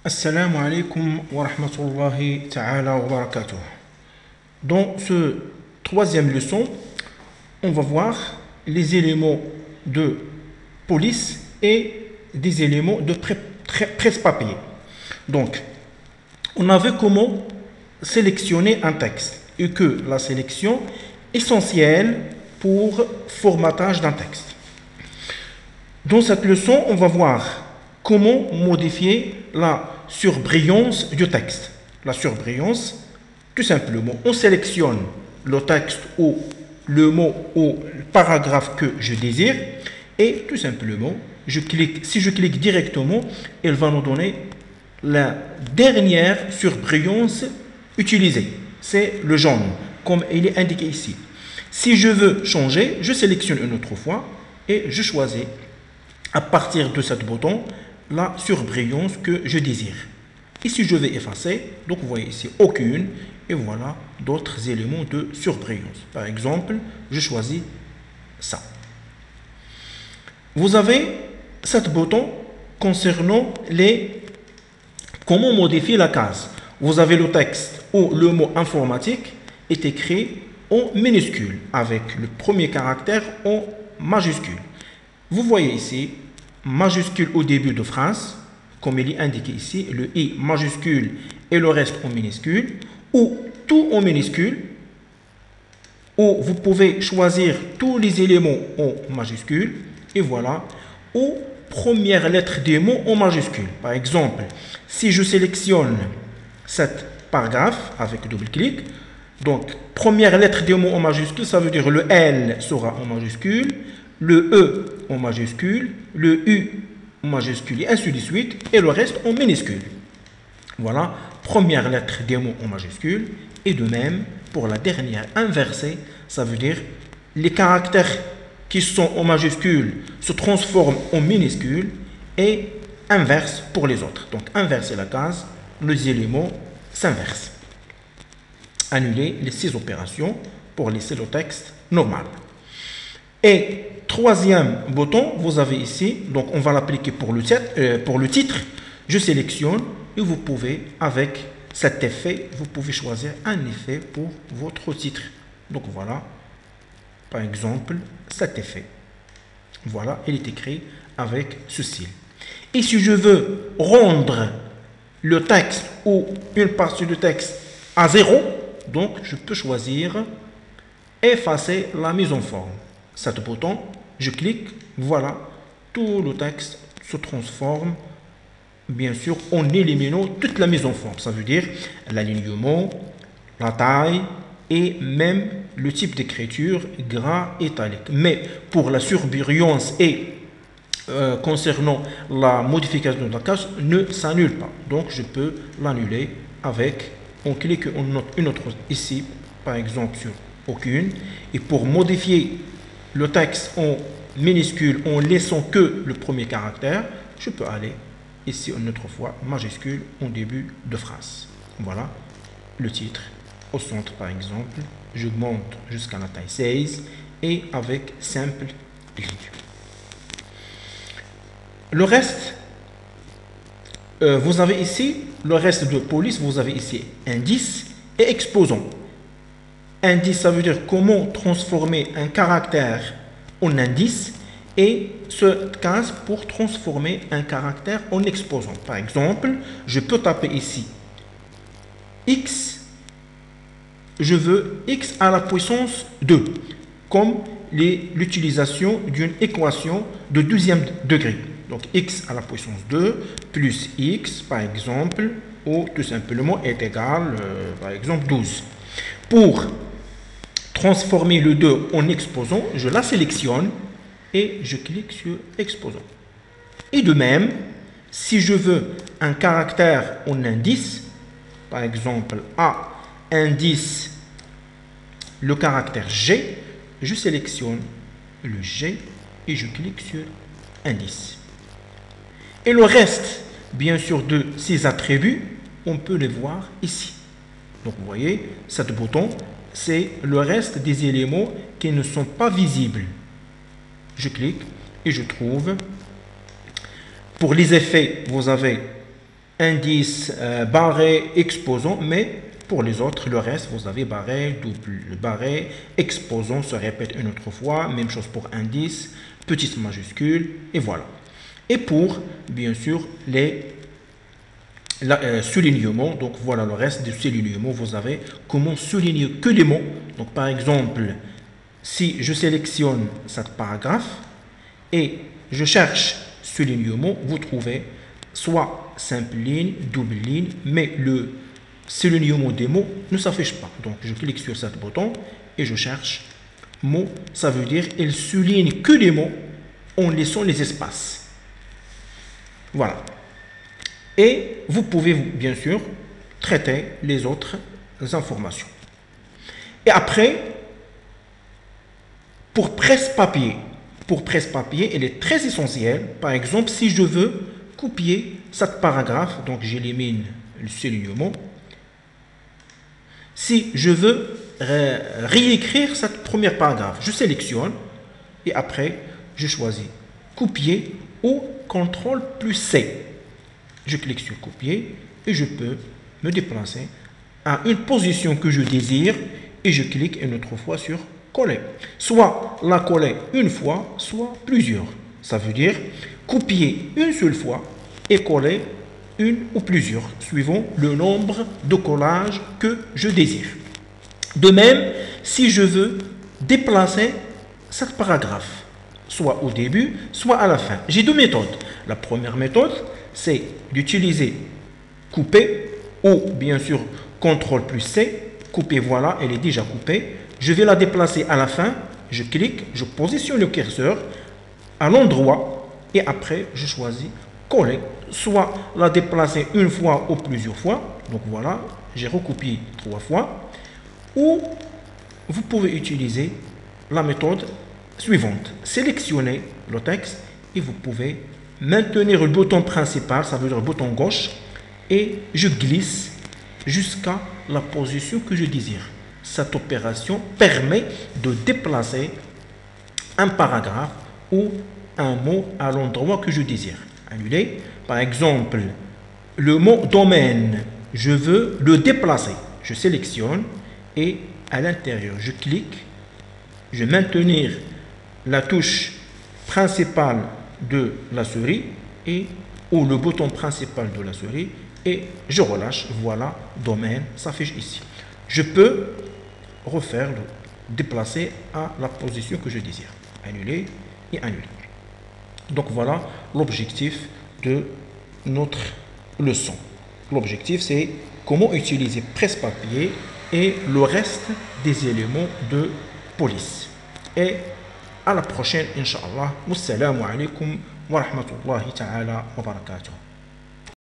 Assalamu alaikum wa rahmatullahi ta'ala wa barakatuh. Dans ce troisième leçon, on va voir les éléments de police et des éléments de presse-papier. Donc, on a vu comment sélectionner un texte et que la sélection est essentielle pour formatage d'un texte. Dans cette leçon, on va voir comment modifier la surbrillance du texte. La surbrillance, tout simplement, on sélectionne le texte ou le mot ou le paragraphe que je désire et tout simplement, si je clique directement, elle va nous donner la dernière surbrillance utilisée. C'est le jaune, comme il est indiqué ici. Si je veux changer, je sélectionne une autre fois et je choisis à partir de ce bouton la surbrillance que je désire. Ici, je vais effacer. Donc, vous voyez ici aucune. Et voilà d'autres éléments de surbrillance. Par exemple, je choisis ça. Vous avez ce bouton concernant comment modifier la case. Vous avez le texte ou le mot informatique est écrit en minuscule avec le premier caractère en majuscule. Vous voyez ici majuscule au début de phrase, comme il est indiqué ici, le I majuscule et le reste en minuscule, ou tout en minuscule, ou vous pouvez choisir tous les éléments en majuscule, et voilà, ou première lettre des mots en majuscule. Par exemple, si je sélectionne cet paragraphe avec double-clic, donc première lettre des mots en majuscule, ça veut dire le L sera en majuscule, le E en majuscule, le U en majuscule et ainsi de suite, et le reste en minuscule. Voilà, première lettre des mots en majuscule, et de même pour la dernière inversée, ça veut dire les caractères qui sont en majuscule se transforment en minuscule et inverse pour les autres. Donc inverser la case, les éléments s'inversent. Annuler les 6 opérations pour laisser le texte normal. Et troisième bouton, vous avez ici, donc on va l'appliquer pour le titre. Je sélectionne et vous pouvez, avec cet effet, vous pouvez choisir un effet pour votre titre. Donc voilà, par exemple, cet effet. Voilà, il est écrit avec ce style. Et si je veux rendre le texte ou une partie du texte à 0, donc je peux choisir effacer la mise en forme. Cet bouton, je clique, voilà, tout le texte se transforme, bien sûr, en éliminant toute la mise en forme. Ça veut dire l'alignement, la taille et même le type d'écriture gras italique. Mais pour la surbrillance et concernant la modification de la case, ne s'annule pas. Donc, je peux l'annuler avec, on clique une autre ici, par exemple sur aucune. Et pour modifier le texte en minuscule en laissant que le premier caractère, je peux aller ici une autre fois majuscule en début de phrase. Voilà le titre. Au centre par exemple, je monte jusqu'à la taille 16 et avec simple ligne. Le reste, vous avez ici le reste de police, vous avez ici indice et exposant. Indice, ça veut dire comment transformer un caractère en indice et ce case pour transformer un caractère en exposant. Par exemple, je peux taper ici x, je veux x à la puissance 2, comme l'utilisation d'une équation de deuxième degré. Donc x à la puissance 2 plus x, par exemple, ou tout simplement est égal, par exemple, 12. Pour transformer le 2 en exposant, je la sélectionne et je clique sur exposant. Et de même, si je veux un caractère en indice, par exemple A, indice, le caractère G, je sélectionne le G et je clique sur indice. Et le reste, bien sûr, de ces attributs, on peut les voir ici. Donc vous voyez, ce bouton, c'est le reste des éléments qui ne sont pas visibles. Je clique et je trouve. Pour les effets, vous avez indice, barré, exposant, mais pour les autres, le reste, vous avez barré, double barré, exposant se répète une autre fois, même chose pour indice, petite majuscule, et voilà. Et pour, bien sûr, les soulignements, donc voilà le reste des soulignements, vous avez comment souligner que les mots. Donc par exemple, si je sélectionne cet paragraphe et je cherche soulignement, vous trouvez soit simple ligne, double ligne, mais le soulignement des mots ne s'affiche pas. Donc je clique sur ce bouton et je cherche mot, ça veut dire il souligne que les mots en laissant les espaces. Voilà. Et vous pouvez bien sûr traiter les autres informations. Et après, pour presse-papier, il est très essentiel. Par exemple, si je veux copier cet paragraphe, donc j'élimine le soulignement. Si je veux réécrire cette première paragraphe, je sélectionne et après, je choisis copier ou CTRL+C. Je clique sur copier et je peux me déplacer à une position que je désire et je clique une autre fois sur coller. Soit la coller une fois, soit plusieurs. Ça veut dire copier une seule fois et coller une ou plusieurs, suivant le nombre de collages que je désire. De même, si je veux déplacer cet paragraphe, soit au début, soit à la fin. J'ai deux méthodes. La première méthode, c'est d'utiliser couper ou bien sûr CTRL+C. Couper, voilà, elle est déjà coupée. Je vais la déplacer à la fin. Je clique, je positionne le curseur à l'endroit et après je choisis coller. Soit la déplacer une fois ou plusieurs fois. Donc voilà, j'ai recopié 3 fois. Ou vous pouvez utiliser la méthode suivante. Sélectionnez le texte et vous pouvez maintenir le bouton principal, ça veut dire le bouton gauche, et je glisse jusqu'à la position que je désire. Cette opération permet de déplacer un paragraphe ou un mot à l'endroit que je désire. Annuler. Par exemple, le mot domaine, je veux le déplacer. Je sélectionne et à l'intérieur, je clique, je vais maintenir la touche principale de la souris ou le bouton principal de la souris et je relâche. Voilà, domaine s'affiche ici. Je peux refaire, déplacer à la position que je désire. Annuler et annuler. Donc voilà l'objectif de notre leçon. L'objectif, c'est comment utiliser presse-papier et le reste des éléments de police. Et à la prochaine, Inch'Allah. Wassalamu alaikum wa rahmatullahi ta'ala wa barakatuh.